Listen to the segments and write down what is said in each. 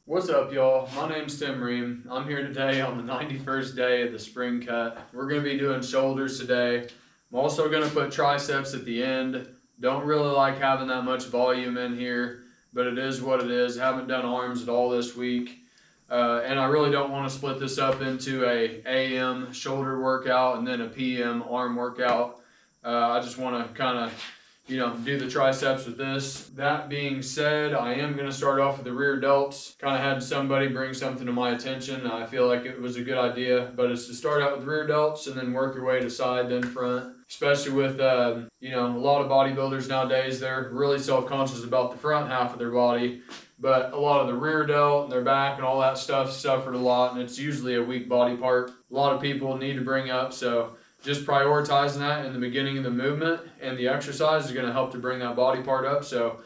What's up, y'all? My name's Tim Ream. I'm here today on the 91st day of the spring cut. We're going to be doing shoulders today. I'm also going to put triceps at the end. Don't really like having that much volume in here, but it is what it is. Haven't done arms at all this week. And I really don't want to split this up into a AM shoulder workout and then a PM arm workout. I just want to kind of do the triceps with this. That being said, I am going to start off with the rear delts. Kind of had somebody bring something to my attention. I feel like it was a good idea, but it's to start out with rear delts and then work your way to side, then front. Especially with, a lot of bodybuilders nowadays, they're really self-conscious about the front half of their body, but a lot of the rear delt and their back and all that stuff suffered a lot, and it's usually a weak body part. A lot of people need to bring up, so just prioritizing that in the beginning of the movement and the exercise is going to help to bring that body part up. So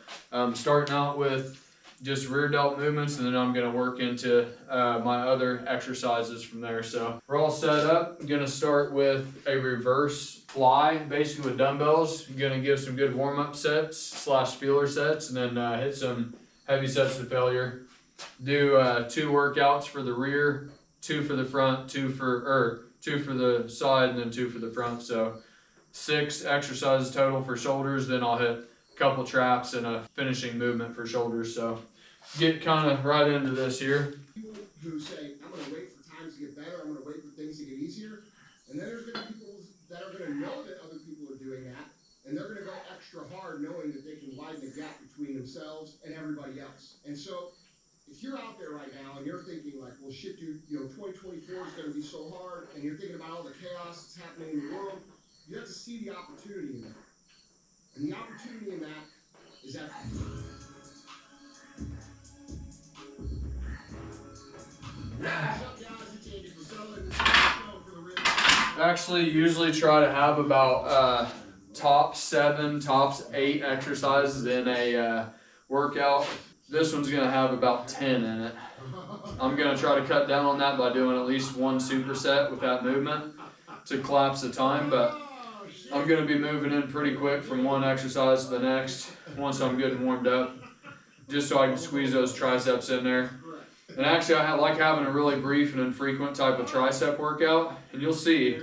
starting out with just rear delt movements, and then I'm going to work into my other exercises from there. So we're all set up. I'm going to start with a reverse fly, basically with dumbbells. I'm going to give some good warm-up sets / feeler sets, and then hit some heavy sets to failure. Do 2 workouts for the rear, 2 for the front, 2 for the side, and then 2 for the front. So 6 exercises total for shoulders. Then I'll hit a couple traps and a finishing movement for shoulders. So get kind of right into this here. People who say, I'm going to wait for times to get better, I'm going to wait for things to get easier. And then there's going to be people that are going to know that other people are doing that, and they're going to go extra hard knowing that they can widen the gap between themselves and everybody else. And so if you're out there right now and you're thinking like, well, shit, dude, 2024 is going to be so hard, and you're thinking about all the chaos that's happening in the world, you have to see the opportunity in that. And the opportunity in that is that Actually, usually try to have about top 7, tops 8 exercises in a workout. This one's going to have about 10 in it. I'm going to try to cut down on that by doing at least 1 superset with that movement to collapse the time, but I'm going to be moving in pretty quick from one exercise to the next once I'm good and warmed up, just so I can squeeze those triceps in there. And actually, I like having a really brief and infrequent type of tricep workout, and you'll see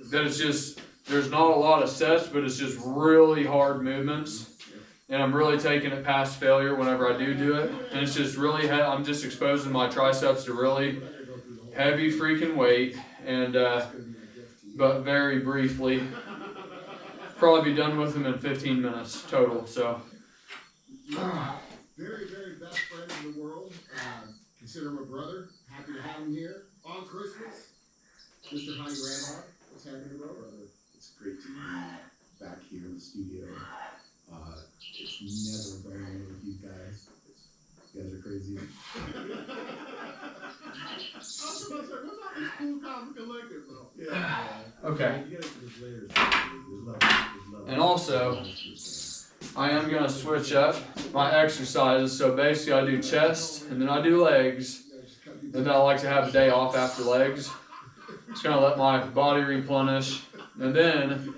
that it's just, there's not a lot of sets, but it's just really hard movements. And I'm really taking it past failure whenever I do it. And it's just really, I'm just exposing my triceps to really heavy freaking weight, and but very briefly. Probably be done with them in 15 minutes total. So very, very best friend in the world. Consider him a brother. Happy to have him here on Christmas. Mr. Heidi Randhart, what's happening, bro? It's great to be back here in the studio. It's never going with you guys. You guys are crazy. What's all this cool common collective, though? Yeah. okay. You guys just later. There's love. And also, I am going to switch up my exercises. So basically I do chest, and then I do legs, and then I like to have a day off after legs. Just kind of let my body replenish. And then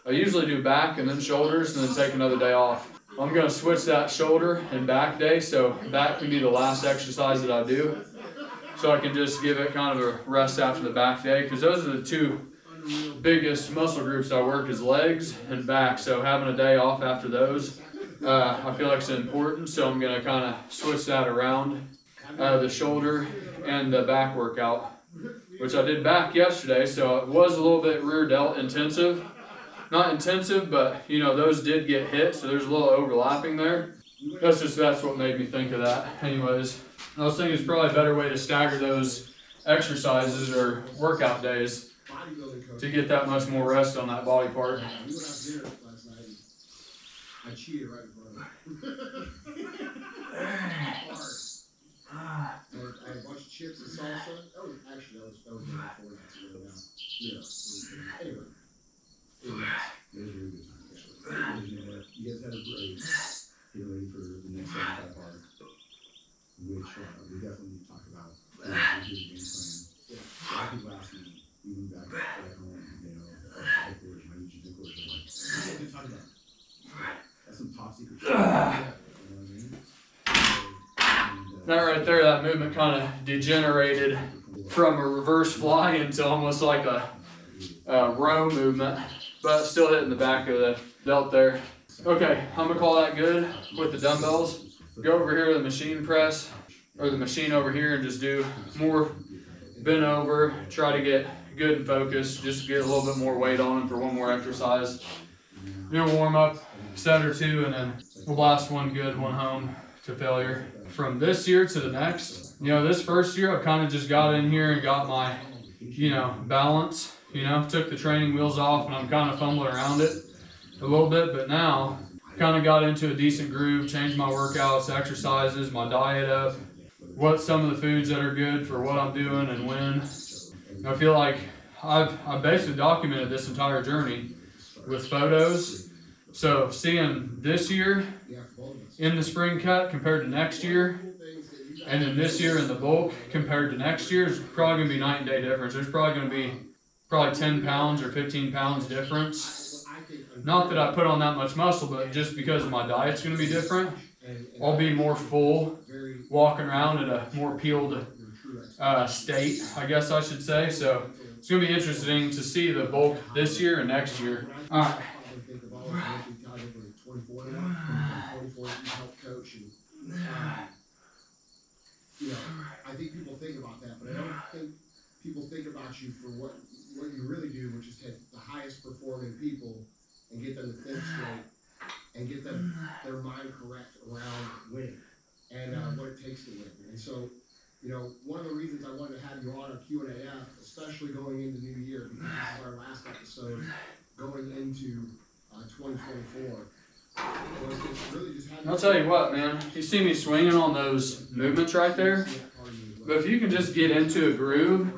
I usually do back and then shoulders, and then take another day off. I'm going to switch that shoulder and back day, so back can be the last exercise that I do. So I can just give it kind of a rest after the back day, because those are the 2 biggest muscle groups I work is legs and back. So having a day off after those, I feel like it's important. So I'm going to kind of switch that around, the shoulder and the back workout, which I did back yesterday. So it was a little bit rear delt intensive. Not intensive, but those did get hit, so there's a little overlapping there. That's what made me think of that. Anyways, I was thinking it's probably a better way to stagger those exercises or workout days to get that much more rest on that body part. We went out to dinner last night, and I cheated right in front of him. I had a bunch of chips and salsa. That was dinner before that. Anyway. It was a really good time, actually. You guys had a break, getting ready for the next 75 arc, which we definitely need to talk about. We did a game plan. A lot of people ask me, even back home, high-course, my jiu-jitsu course, I'm like, what are you talking about? That's some top secret shit. You know what I mean? That right there, that movement kind of degenerated from a reverse fly into almost like a row movement, but still hitting the back of the belt there. Okay, I'm gonna call that good with the dumbbells. Go over here to the machine press, or the machine over here, and just do more bent over. Try to get good and focused, just to get a little bit more weight on them for one more exercise. Do a warm up set or two, and then we'll blast one good one home to failure. From this year to the next, you know, this first year I kind of just got in here and got my, you know, balance, you know, took the training wheels off, and I'm kind of fumbling around it a little bit, but now kind of got into a decent groove, changed my workouts, exercises, my diet up, what some of the foods that are good for what I'm doing and when. I feel like I've basically documented this entire journey with photos. So seeing this year in the spring cut compared to next year, and then this year in the bulk compared to next year, is probably going to be night and day difference. There's probably going to be 10 pounds or 15 pounds difference. Not that I put on that much muscle, but just because my diet's going to be different. I'll be more full, walking around in a more peeled state, I guess I should say. So it's going to be interesting to see the bulk this year and next year. All right. You know, I think people think about that, but I don't think people think about you for what you really do, which is take the highest performing people and get them to think straight and get them their mind correct around winning and what it takes to win. And so, you know, one of the reasons I wanted to have you on a Q&AF, especially going into New Year, because this is our last episode going into 2024. I'll tell you what, man, you see me swinging on those movements right there, but if you can just get into a groove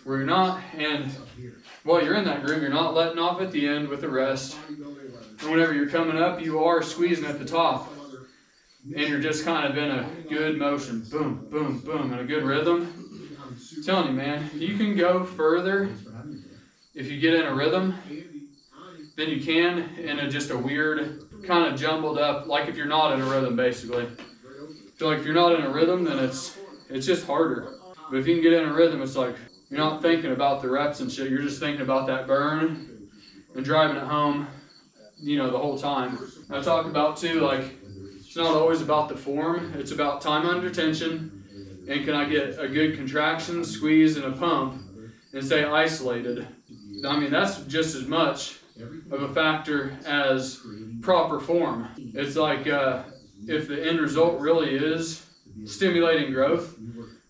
where you're not, and while you're in that groove, you're not letting off at the end with the rest, and whenever you're coming up, you are squeezing at the top, and you're just kind of in a good motion, boom, boom, boom, in a good rhythm. I'm telling you, man, you can go further if you get in a rhythm than you can in just a weird, kind of jumbled up, like if you're not in a rhythm, basically. I feel like if you're not in a rhythm, then it's just harder. But if you can get in a rhythm, it's like you're not thinking about the reps and shit. You're just thinking about that burn and driving it home, you know, the whole time. I talk about too, like, it's not always about the form. It's about time under tension, and can I get a good contraction, squeeze, and a pump, and stay isolated. I mean, that's just as much of a factor as proper form. It's like if the end result really is stimulating growth,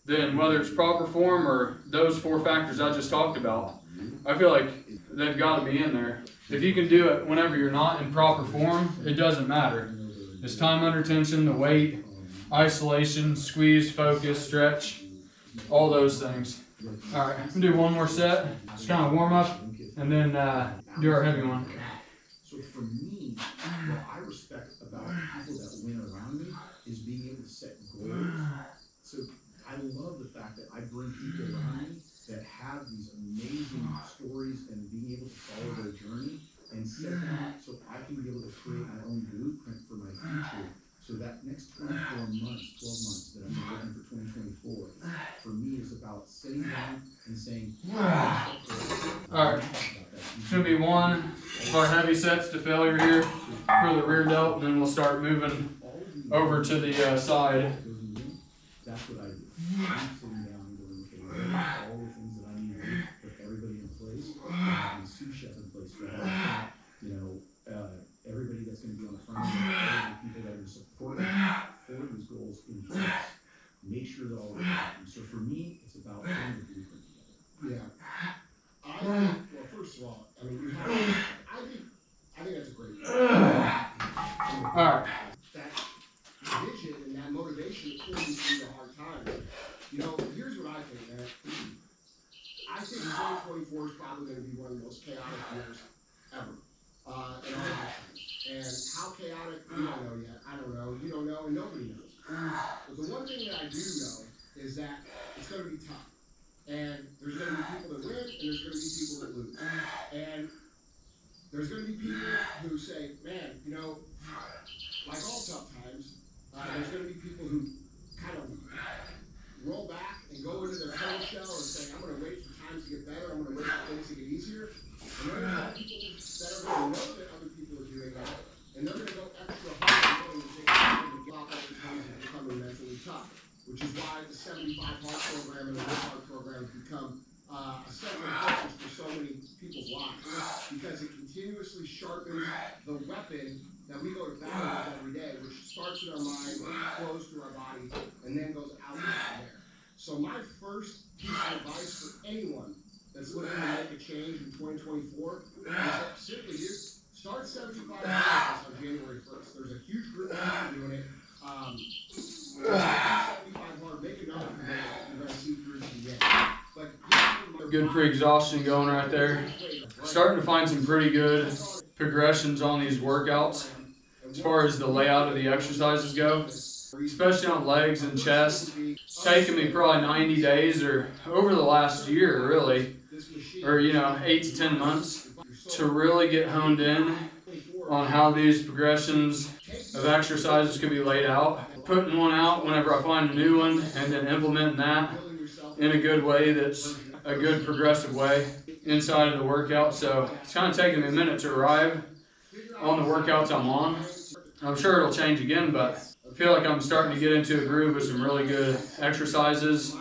then whether it's proper form or those 4 factors I just talked about, I feel like they've got to be in there. If you can do it whenever you're not in proper form, it doesn't matter. It's time under tension, the weight, isolation, squeeze, focus, stretch, all those things. All right, I'm gonna do one more set, just kind of warm up, and then do our heavy one. So for me, what I respect about people that win around me is being able to set goals. So I love the fact that I bring people around me that have these amazing stories and being able to follow their journey and set them up so I can be able to create my own blueprint for my future. So that next 24 months, 12 months that I'm working for 2024, for me is about sitting down and saying, all right, it's gonna be one of our heavy sets to failure here for the rear delt, and then we'll start moving over to the side. That's what I do. I'm sitting down and going, okay, what are all the things that I need to do to put everybody in place, having a sous chef in place, you know, everybody that's going to be on the front end, all the people that are supporting for these goals in place. Make sure that all of that happens. So for me, it's about putting the blueprint together. Yeah. Well, first of all, I mean, I think that's a great point. All right. That vision and that motivation to pull you through the hard times. You know, here's what I think, man. I think 2024 is probably going to be one of the most chaotic years ever in our lifetimes. And how chaotic, we don't know yet. I don't know. You don't know, and nobody knows. But the one thing that I do know is that it's going to be tough. And there's going to be people that win, and there's going to be people that lose. And there's going to be people who say, man, you know, like all tough times, there's going to be people who up, which is why the 75 hard program and the 1 hard program have become a central focus for so many people's lives, because it continuously sharpens the weapon that we go to battle with every day, which starts in our mind, flows through our body, and then goes out there. So my first piece of advice for anyone that's looking to make a change in 2024 is that simply start 75 miles on January 1st. There's a huge group of people doing it. 75 hard, make another commitment. You're going to see through to the end. But Good pre-exhaustion going right there. Starting to find some pretty good progressions on these workouts as far as the layout of the exercises go, especially on legs and chest. It's taken me probably 90 days or over the last year really, or 8 to 10 months to really get honed in on how these progressions of exercises could be laid out. Putting one out whenever I find a new one and then implementing that in a good way that's a good progressive way inside of the workout. So it's kind of taking me a minute to arrive on the workouts I'm on. I'm sure it'll change again, but I feel like I'm starting to get into a groove with some really good exercises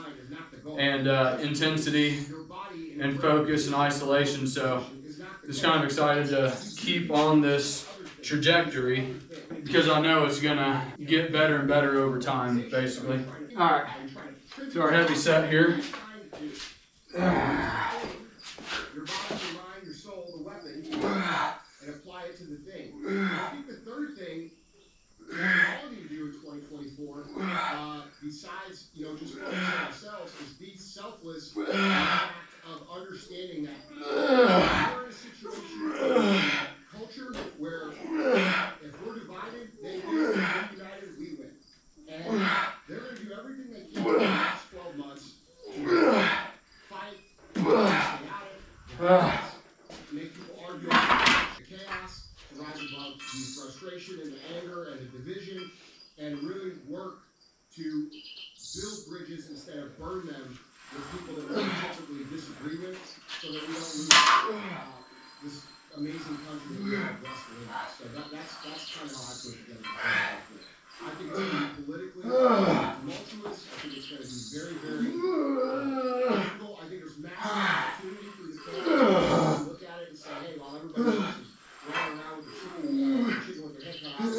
and intensity and focus and isolation. So just kind of excited to keep on this trajectory because I know it's gonna get better and better over time, basically. All right, to our heavy set here. your body, your mind, your soul, the weapon, and apply it to the thing. I think the third thing all of you do in 2024, besides just focusing on ourselves, is be selfless in the act of understanding that we're in a situation, culture, where if we're divided, they win. If we're united, we win. And they're going to do everything they can in the next 12 months to fight, stay out of it, make people argue about the chaos, to rise above the frustration and the anger and the division, and really work to build bridges instead of burn them with people that we typically disagree with, so that we don't lose this amazing country that we have blessed to live in. So that's kind of how I put it together. I think it's going to be politically tumultuous. I think it's going to be very, very difficult. I think there's massive opportunity for the kids to look at it and say, hey, while everybody else is running around with the chicken with their head cut off, when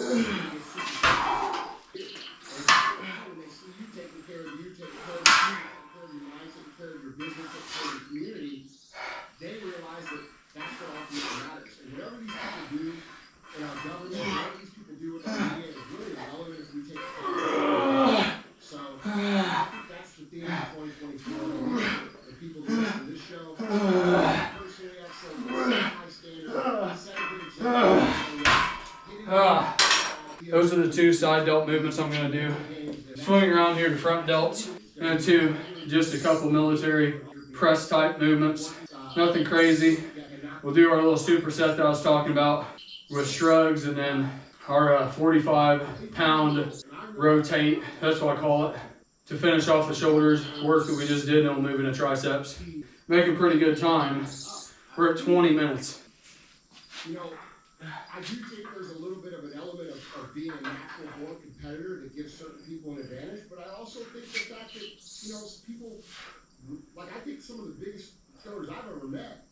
they see you taking care of you, taking care of you, taking care of your mind, taking care of your business, taking care of your community, they realize that that's what ultimately matters. And whatever these people do in our government, whatever these people do with our media is really irrelevant if we take care of it. So I think that's the theme of 2024. The people who listen to this show, personally, I've set high standards, set a good example. Those are the two side delt movements I'm going to do. Swing around here to front delts, and to just a couple military press type movements. Nothing crazy. We'll do our little superset that I was talking about with shrugs, and then our 45-pound rotate, that's what I call it, to finish off the shoulders work that we just did, and we'll move into triceps. Making pretty good time. We're at 20 minutes. I do think there's a little bit of an element of being a natural born competitor that gives certain people an advantage, but I also think the fact that, people, I think some of the biggest killers I've ever met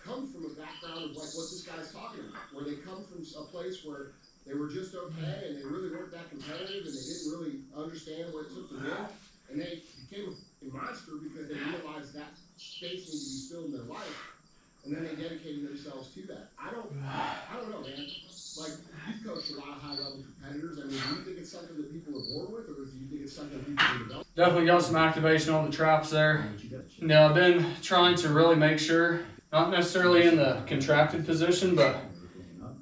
come from a background of what this guy's talking about, where they come from a place where they were just okay and they really weren't that competitive and they didn't really understand what it took to win, and they became a monster because they realized that space needed to be filled in their life. And then they dedicated themselves to that. I don't know, man. You've coached a lot of high-level competitors. I mean, do you think it's something that people are born with, or do you think it's something that people can develop? Definitely got some activation on the traps there. Now, I've been trying to really make sure, not necessarily in the contracted position, but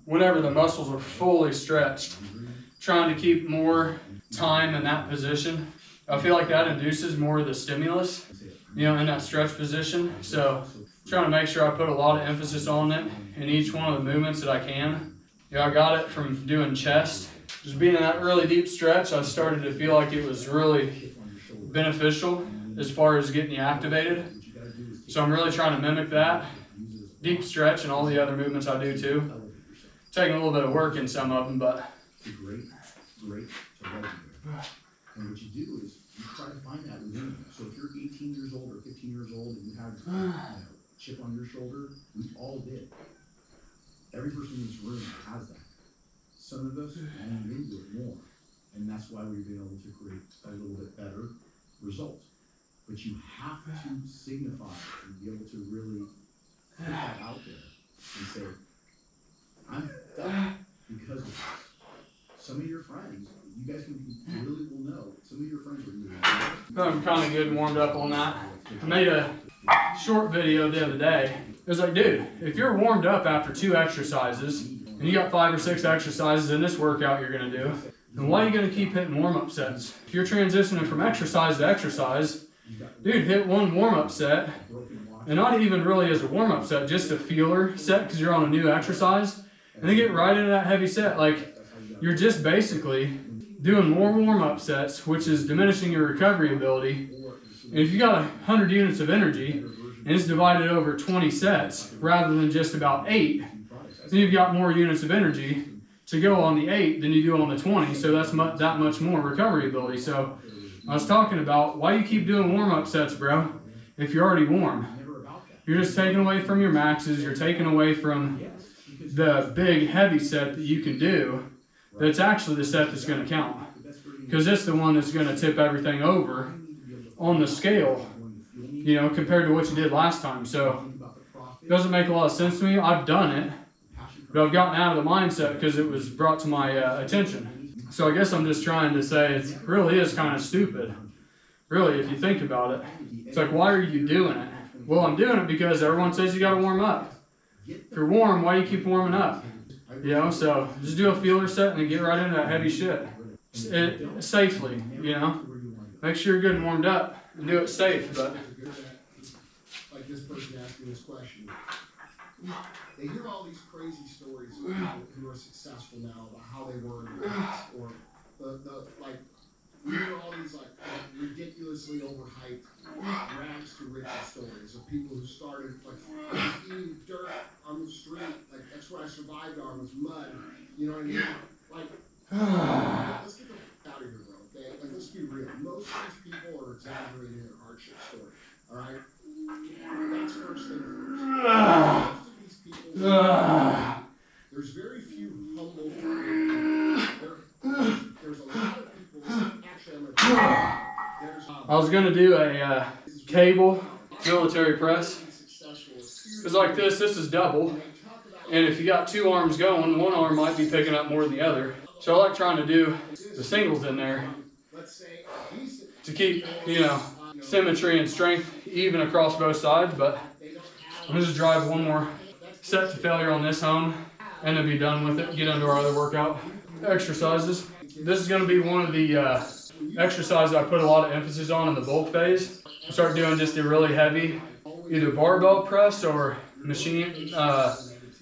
whenever the muscles are fully stretched, trying to keep more time in that position. I feel like that induces more of the stimulus, in that stretch position. So trying to make sure I put a lot of emphasis on it in each one of the movements that I can. I got it from doing chest. Just being in that really deep stretch, I started to feel like it was really beneficial as far as getting you activated. So I'm really trying to mimic that deep stretch and all the other movements I do too. Taking a little bit of work in some of them, but And what you do is you try to find that within you. So if you're 18 years old or 15 years old and you have a chip on your shoulder, we all did. Every person in this room has that. Some of us lean into it more, and that's why we've been able to create a little bit better results. But you have to signify and be able to really put that out there and say, I'm done because of this. Some of your friends, you guys really will know, some of your friends are doing that. I'm kind of good and warmed up on that. I made a short video the other day. It was like, dude, if you're warmed up after 2 exercises, and you got 5 or 6 exercises in this workout you're gonna do, then why are you gonna keep hitting warm-up sets? If you're transitioning from exercise to exercise, dude, hit 1 warm-up set, and not even really as a warm-up set, just a feeler set because you're on a new exercise, and then get right into that heavy set. Like, you're just basically doing more warm-up sets, which is diminishing your recovery ability. And if you got 100 units of energy, and it's divided over 20 sets, rather than just about 8, then you've got more units of energy to go on the 8 than you do on the 20, so that's that much more recovery ability. So I was talking about, why you keep doing warm-up sets, bro, if you're already warm? You're just taking away from your maxes, you're taking away from the big heavy set that you can do, that's actually the set that's going to count. Because it's the one that's going to tip everything over on the scale, you know, compared to what you did last time. So it doesn't make a lot of sense to me. I've done it, but I've gotten out of the mindset because it was brought to my attention. So I guess I'm just trying to say it really is kind of stupid. Really, if you think about it. It's like, why are you doing it? Well, I'm doing it because everyone says you got to warm up. If you're warm, why do you keep warming up? You know, so just do a feeler set and then get right into that heavy shit. Safely, you know. Make sure you're good and warmed up and do it safe. But like this person asking this question, they hear all these crazy stories of people who are successful now about how they were in the past, or like we hear all these like ridiculously overhyped rags to riches stories of people who started like just eating dirt on the street, like that's what I survived on was mud. You know what I mean? Like let's get the f out of here, bro. Okay, like let's be real. Most of these people are exaggerating their hardship story. All right, that's first thing first. Most of these people, there's very few humble people. There's a lot of people. Actually, I'm gonna. I was gonna do a cable military press. Because like this is double. And if you got 2 arms going, one arm might be picking up more than the other. So I like trying to do the singles in there to keep, you know, symmetry and strength even across both sides. But I'm gonna just drive one more set to failure on this home and then be done with it. Get into our other workout exercises. This is gonna be one of the exercises I put a lot of emphasis on in the bulk phase. I start doing just a really heavy, either barbell press or machine,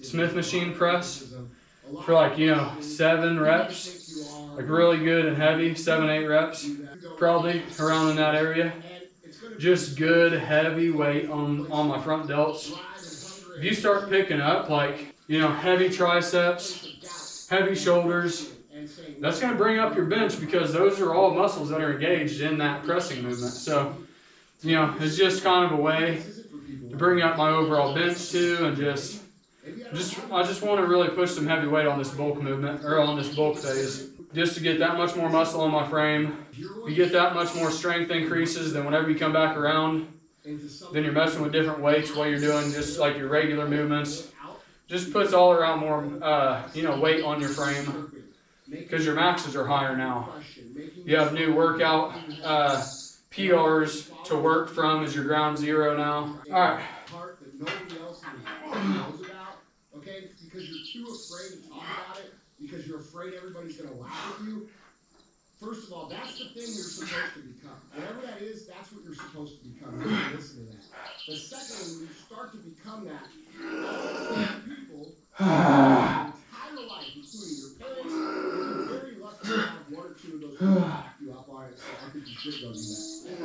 Smith machine press for like, you know, 7 reps, like really good and heavy, 7-8 reps, probably around in that area. Just good heavy weight on my front delts. If you start picking up like, you know, heavy triceps, heavy shoulders, that's going to bring up your bench because those are all muscles that are engaged in that pressing movement. So, you know, it's just kind of a way to bring up my overall bench too, and I just want to really push some heavy weight on this bulk movement, or on this bulk phase, just to get that much more muscle on my frame. You get that much more strength increases, then whenever you come back around, then you're messing with different weights while you're doing just like your regular movements. Just puts all around more, you know, weight on your frame because your maxes are higher now. You have new workout PRs to work from as your ground zero now. All right. Part that nobody else knows about, okay? Because you're too afraid to talk about it, because you're afraid everybody's going to laugh at you. First of all, that's the thing you're supposed to become. Whatever that is, that's what you're supposed to become. You don't listen to that. But secondly, when you start to become that, people, your entire life, including your parents, you're very lucky to have 1 or 2 of those people back you up on it, so I think you should go do that.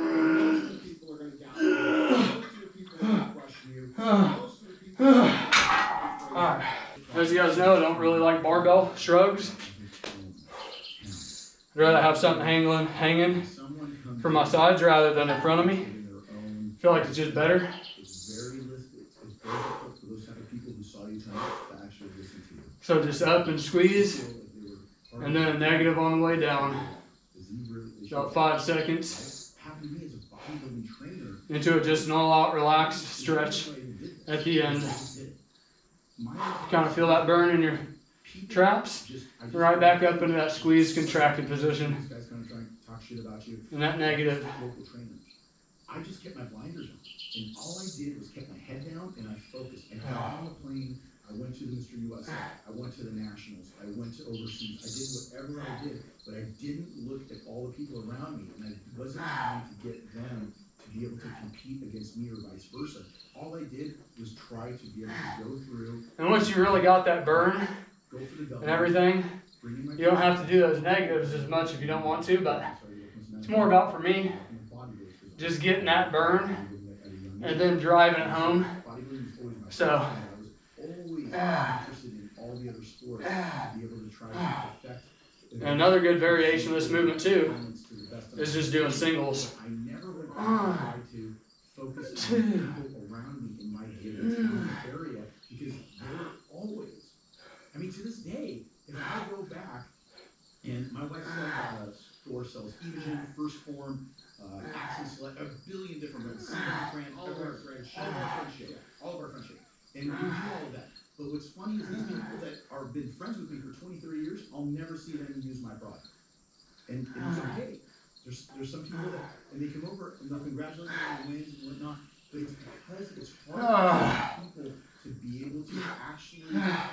Most of the people are going to doubt you. Most of the people are going to question you. Most of the people are going to Alright. As you guys know, I don't really like barbell shrugs. I'd rather have something hanging from my sides rather than in front of me. I feel like it's just better. It's very difficult for those type of people who saw you trying to actually listen to you. So just up and squeeze, and then a negative on the way down. About 5 seconds. Into it, just an all-out relaxed stretch at the end. Kind of feel that burn in your traps. Right back up into that squeeze contracted position. And that negative. I just kept my blinders on. And all I did was kept my head down and I focused. I got on the plane. I went to the Mr. USA. I went to the Nationals. I went to overseas. I did whatever I did, but I didn't look at all the people around me, and I wasn't trying to get them to be able to compete against me or vice versa. All I did was try to be able to go through. And once you really got that burn go for the double, and everything, you don't have to do those negatives as much if you don't want to, but it's more about, for me, just getting that burn and then driving it home. So, and another good variation of this movement too is just doing singles. I never went out to focus on people around me in my given area because they're always, I mean, to this day, if I go back and my wife store sells Evogen, First Form, Access Select, a billion different brands, all of our friends shit, and we do all of that. But what's funny is these people that are been friends with me for 20, 30 years, I'll never see them use my product. And it's okay. There's some people that, and they come over and they'll congratulate me on the wins and whatnot, but it's because it's hard for people to be able to actually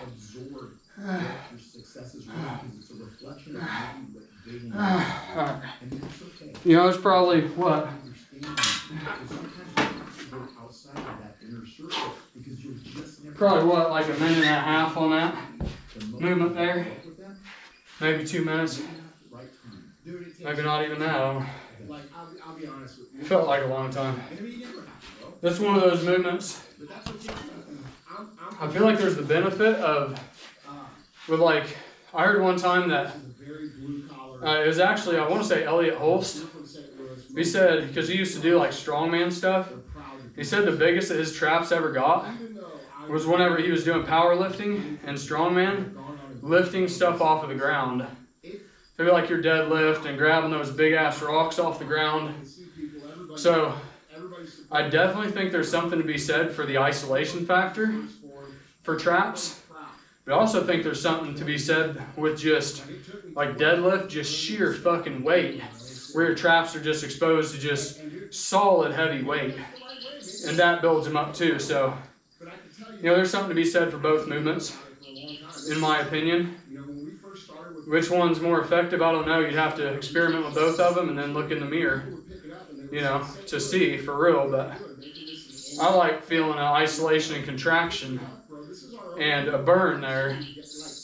absorb what your success is really, because it's a reflection of maybe what they want. And that's okay. You know, it's probably what? Outside of that inner circle, because you'll just never Probably what, like a minute and a half on that movement there? Maybe 2 minutes. Maybe not even that. Like, I'll be honest with you. Felt like a long time. That's one of those movements. I feel like there's the benefit of, with like, I heard one time that it was actually, I want to say Elliot Holst. He said, because he used to do like strongman stuff, he said the biggest that his traps ever got was whenever he was doing powerlifting and strongman, lifting stuff off of the ground. Maybe like your deadlift and grabbing those big ass rocks off the ground. So I definitely think there's something to be said for the isolation factor for traps. But I also think there's something to be said with just like deadlift, just sheer fucking weight, where your traps are just exposed to just solid heavy weight. And that builds them up too. So, you know, there's something to be said for both movements, in my opinion. Which one's more effective, I don't know. You'd have to experiment with both of them and then look in the mirror, you know, to see for real. But I like feeling an isolation and contraction and a burn there.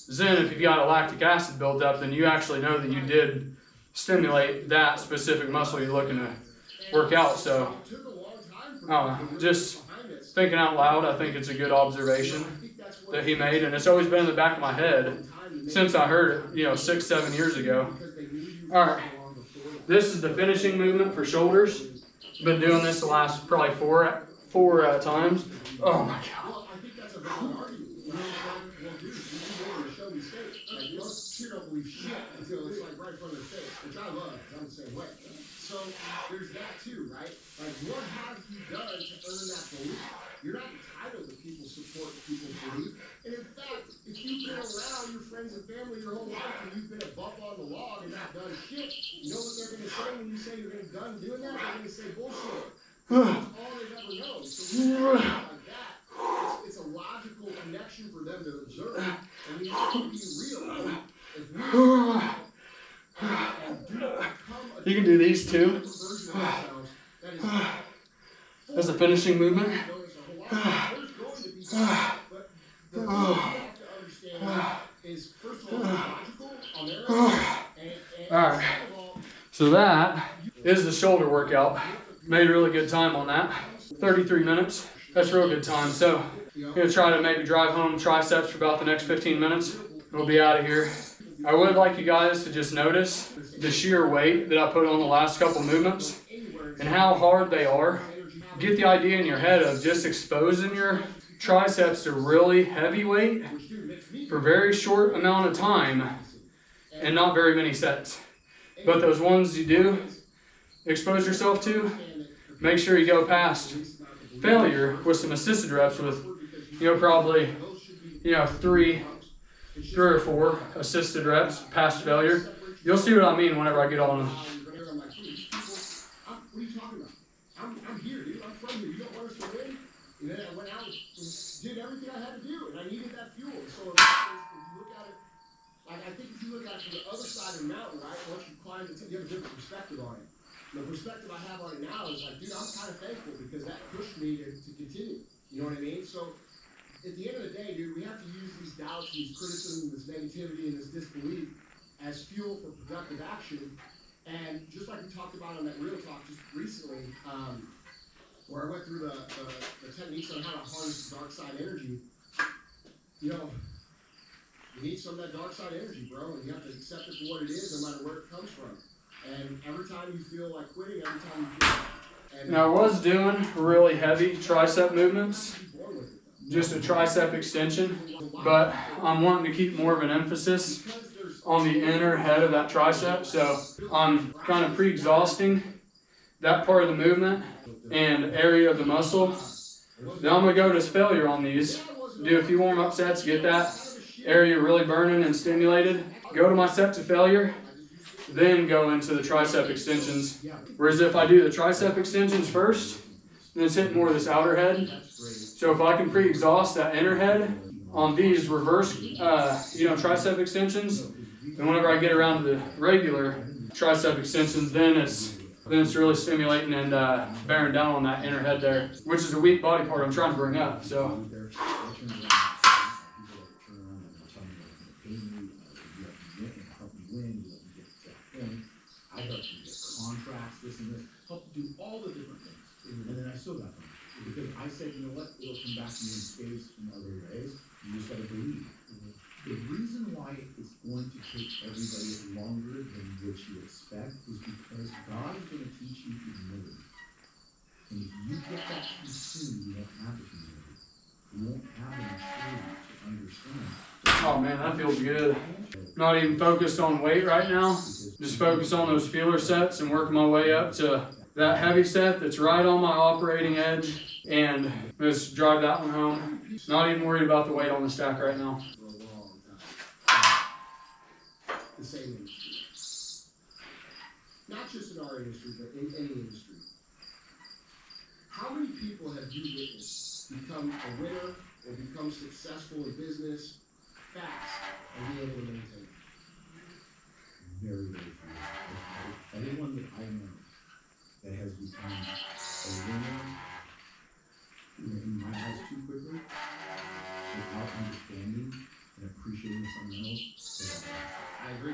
Then if you've got a lactic acid built up, then you actually know that you did stimulate that specific muscle you're looking to work out. So, I don't know, just thinking out loud, I think it's a good observation that he made, and it's always been in the back of my head since I heard it, you know, 6-7 years ago. All right, this is the finishing movement for shoulders. Been doing this the last probably four times. Oh my God. Well, I think that's a valid argument. You don't believe shit until it's like right in front of their face, which I love, because I'm the same way. So there's that too, right? Like, what have you done to earn that belief? You're not entitled to people's support, people's belief. And in fact, if you've been around your friends and family your whole life and you've been a bump on the log and not done shit, you know what they're going to say when you say you're going to done doing that? They're going to say bullshit. That's all they've ever known. So when you like that, it's a logical connection for them to observe. And we have to be real. You can do these too. That's a finishing movement. Alright, so that is the shoulder workout. Made a really good time on that. 33 minutes. That's a real good time. So I'm going to try to maybe drive home triceps for about the next 15 minutes. We'll be out of here. I would like you guys to just notice the sheer weight that I put on the last couple movements and how hard they are. Get the idea in your head of just exposing your triceps to really heavy weight for a very short amount of time and not very many sets. But those ones you do expose yourself to, make sure you go past failure with some assisted reps with, probably, 3 or 4 assisted reps past failure. You'll see what I mean whenever I get on them. What are you talking about? I'm here, dude. I'm from here. You don't want us to win? And then I went out and did everything I had to do, and I needed that fuel. So if you look at it, like I think if you look at it from the other side of the mountain, right? Once you climb it, you have a different perspective on it. The perspective I have on it now is like, dude, I'm kind of thankful because that pushed me to continue. You know what I mean? So at the end of the day, dude, we have to use these doubts, these criticism, this negativity, and this disbelief as fuel for productive action. And just like we talked about on that Real Talk just recently, where I went through the techniques on how to harness dark side energy, you need some of that dark side energy, bro, and you have to accept it for what it is, no matter where it comes from. And every time you feel like quitting, every time you feel Now I was doing really heavy tricep movements, just a tricep extension, but I'm wanting to keep more of an emphasis on the inner head of that tricep, so I'm kind of pre-exhausting that part of the movement and area of the muscle. Then I'm going to go to failure on these, do a few warm-up sets, get that area really burning and stimulated, go to my set to failure, then go into the tricep extensions. Whereas if I do the tricep extensions first, then it's hitting more of this outer head. So if I can pre-exhaust that inner head on these reverse, tricep extensions, then whenever I get around to the regular tricep extensions, then it's really stimulating and bearing down on that inner head there, which is a weak body part I'm trying to bring up. So. I helped you get contracts, this and this, helped do all the different things. And then I still got them. Because I said, you know what, it'll come back to me in spades in other ways. You just gotta believe. The reason why it's going to take everybody longer than what you expect is because God is going to teach you humility. And if you get that too soon, you won't have the humility. You won't have the maturity to understand. Oh man, that feels good. Not even focused on weight right now. Just focus on those feeler sets and work my way up to that heavy set that's right on my operating edge and just drive that one home. Not even worried about the weight on the stack right now. The same industry. Not just in our industry, but in any industry. How many people have you witnessed become a winner or become successful in business fast and be able to maintain it? Very, very few. Anyone that I know that has become a winner in my eyes too quickly, without understanding and appreciating the fundamentals, I agree.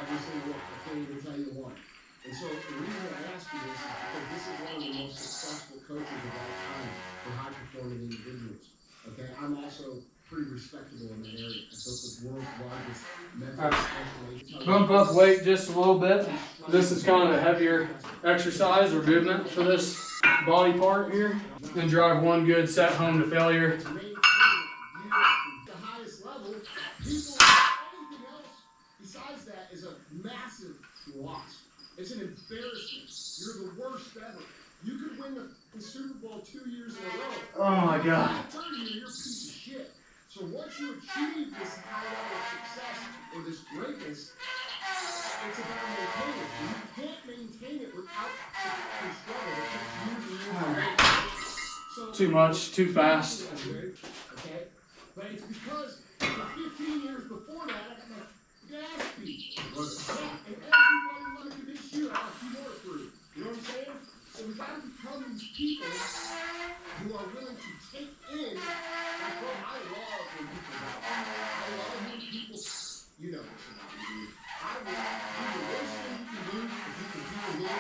Every single one. I can't even tell you one. And so the reason I ask you this is because this is one of the most successful coaches of all time for high-performing individuals. Okay, I'm also pretty respectable in that area. I built the world's largest mental special. Bump up weight just a little bit. This is kind of a heavier exercise or movement for this body part here. And drive one good set home to failure. The highest level, people, anything else besides that is a massive loss. It's an embarrassment. You're the worst ever. You could win the Super Bowl 2 years in a row. Oh my God. Third year, you're a piece of shit. So once you achieve this high level of success or this greatness, it's about maintaining it. You can't maintain it without the struggle. It takes years and years. So, Too much, too fast. Okay? But it's because for 15 years before that, I got my gas beat. Yeah, and everybody wanted to convince you I have 2 more to prove. You know what I'm saying? So we got to become these people who are willing to take in. Like, bro, I love when people doubt me. I love when people, you know this about me. I will do the worst thing you can do if you can do with me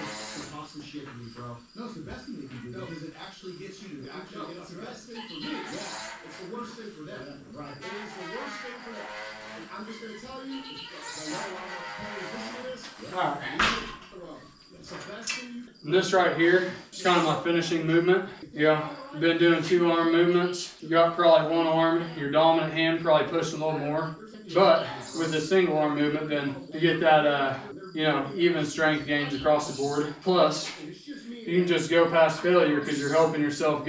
is to talk some shit shit to me, bro. No, it's the best thing they can do because it actually gets you to actually get It's off the your best thing for me. Yeah, it's the worst thing for them. Yeah, right. It is the worst thing for them. And I'm just gonna tell you, I know a lot of competitors listen to this. Alright. It's the best thing you. And this right here is kind of my finishing movement. Yeah, been doing 2 arm movements. You got probably 1 arm, your dominant hand probably pushing a little more. But with a single arm movement, then you get that, you know, even strength gains across the board. Plus, you can just go past failure because you're helping yourself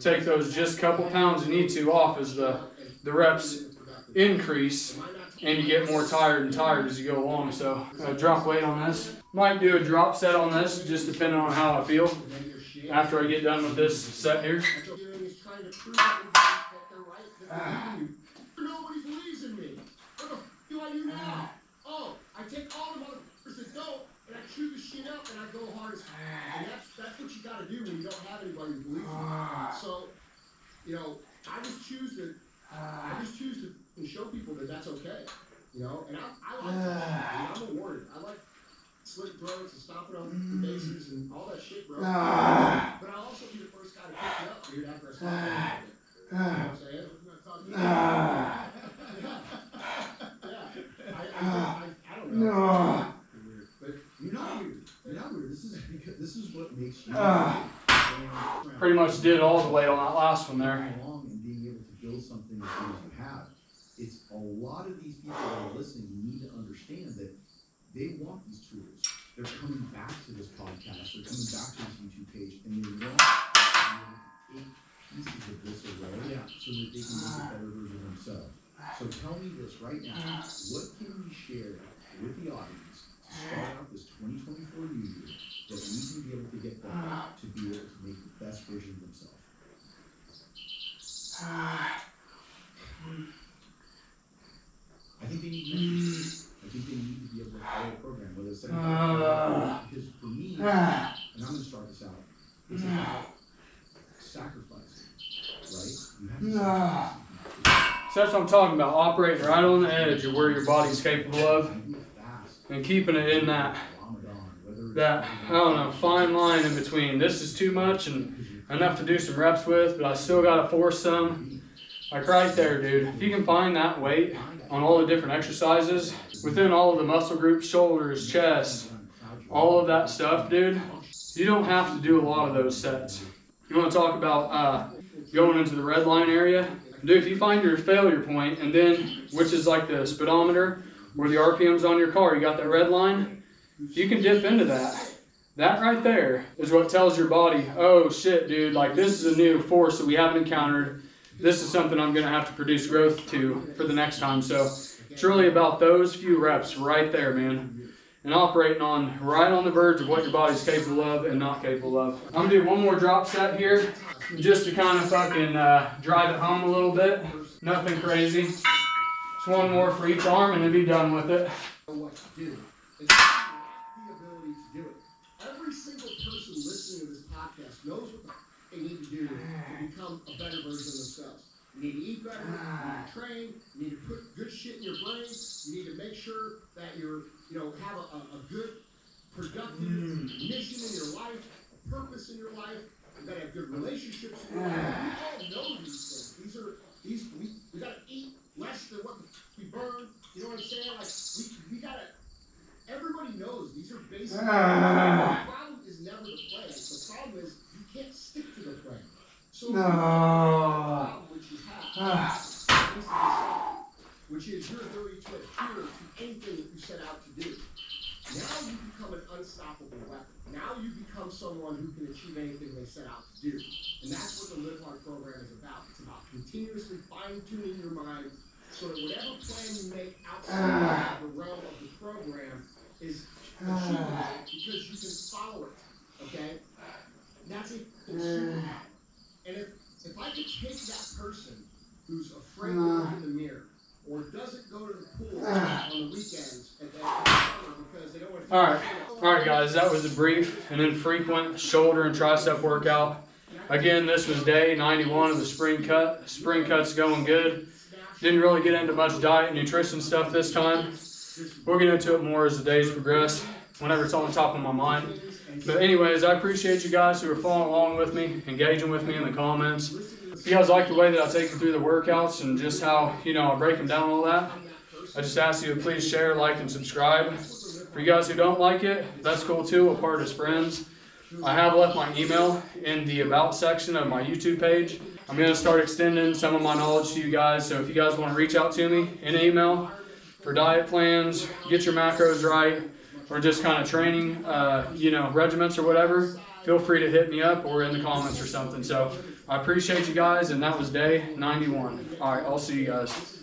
take those just couple pounds you need to off as the reps increase and you get more tired and tired as you go along. So drop weight on this. Might do a drop set on this, just depending on how I feel after I get done with this set here. Nobody believes in me. What the f do I do now? Oh, I take all the motherfuckers that don't and I chew the shit up and I go hard as f. And that's what you gotta do when you don't have anybody who believes in you. So, you know, I just choose to show people that that's okay. You know, and I like that. I'm a warrior. I like slit throats and stomping on the bases and all that shit, bro. But I'll also be the first guy to pick you up, dude, after I stop you. You know what I'm saying? I don't know. But you're not weird. You're not weird. This is what makes you Pretty much did all the weight on that last one there. along and being able to build something as good as you have. It's a lot of these people that are listening, you need to understand that they want these tools. They're coming back to this podcast, they're coming back to this YouTube page, and they want to be able to take pieces of this away so that they can make a better version of themselves. So tell me this right now, what can we share with the audience to start out this 2024 new year that we can be able to get them to be able to make the best version of themselves? I think they need mentors. I think they need to be able to follow a program, whether it's 75 because for me, and I'm going to start this out, it's about sacrificing, right? You have to sacrifice. So that's what I'm talking about, operating right on the edge of where your body's capable of and keeping it in that, I don't know, fine line in between. This is too much and enough to do some reps with, but I still got to force some. Like right there, dude. If you can find that weight on all the different exercises, within all of the muscle groups, shoulders, chest, all of that stuff, dude, you don't have to do a lot of those sets. You want to talk about going into the red line area? Dude, if you find your failure point, and then, which is like the speedometer, or the RPMs on your car, you got that red line, you can dip into that. That right there is what tells your body, oh shit, dude, like this is a new force that we haven't encountered. This is something I'm going to have to produce growth to for the next time. So it's really about those few reps right there, man. And operating right on the verge of what your body's capable of and not capable of. I'm going to do one more drop set here just to kind of fucking drive it home a little bit. Nothing crazy. Just one more for each arm and then be done with it. What to do. It's the ability to do it. Every single person listening to this podcast knows what the they need to do to become a better version of themselves. You need to eat better, you need to train, you need to put good shit in your brain, you need to make sure that you're, have a good, productive mission in your life, a purpose in your life, you gotta have good relationships in your life. We all know these things. We gotta eat less than what we burn, you know what I'm saying? Like, we gotta, everybody knows these are basic. The problem is never the plan. The problem is you can't stick to the plan. So the problem which you have which is your ability to adhere to anything that you set out to do. Now you become an unstoppable weapon. Now you become someone who can achieve anything they set out to do. And that's what the Live Hard program is about. It's about continuously fine-tuning your mind so that whatever plan you make outside of the realm of the program is achievable because you can follow it. Okay? That's a superpower. And if I could take that person who's afraid to look in the mirror or doesn't go to the pool on the weekends at that because they don't want to. All right, guys, that was a brief and infrequent shoulder and tricep workout. Again, this was day 91 of the spring cut. Spring cut's going good. Didn't really get into much diet and nutrition stuff this time. We'll get into it more as the days progress, whenever it's on the top of my mind. But anyways, I appreciate you guys who are following along with me, engaging with me in the comments. If you guys like the way that I take you through the workouts and just how, you know, I break them down and all that, I just ask you to please share, like, and subscribe. For you guys who don't like it, that's cool too. We'll part as friends. I have left my email in the About section of my YouTube page. I'm going to start extending some of my knowledge to you guys. So if you guys want to reach out to me in an email for diet plans, get your macros right, or just kind of training, you know, regiments or whatever, feel free to hit me up or in the comments or something. So I appreciate you guys, and that was day 91. All right, I'll see you guys.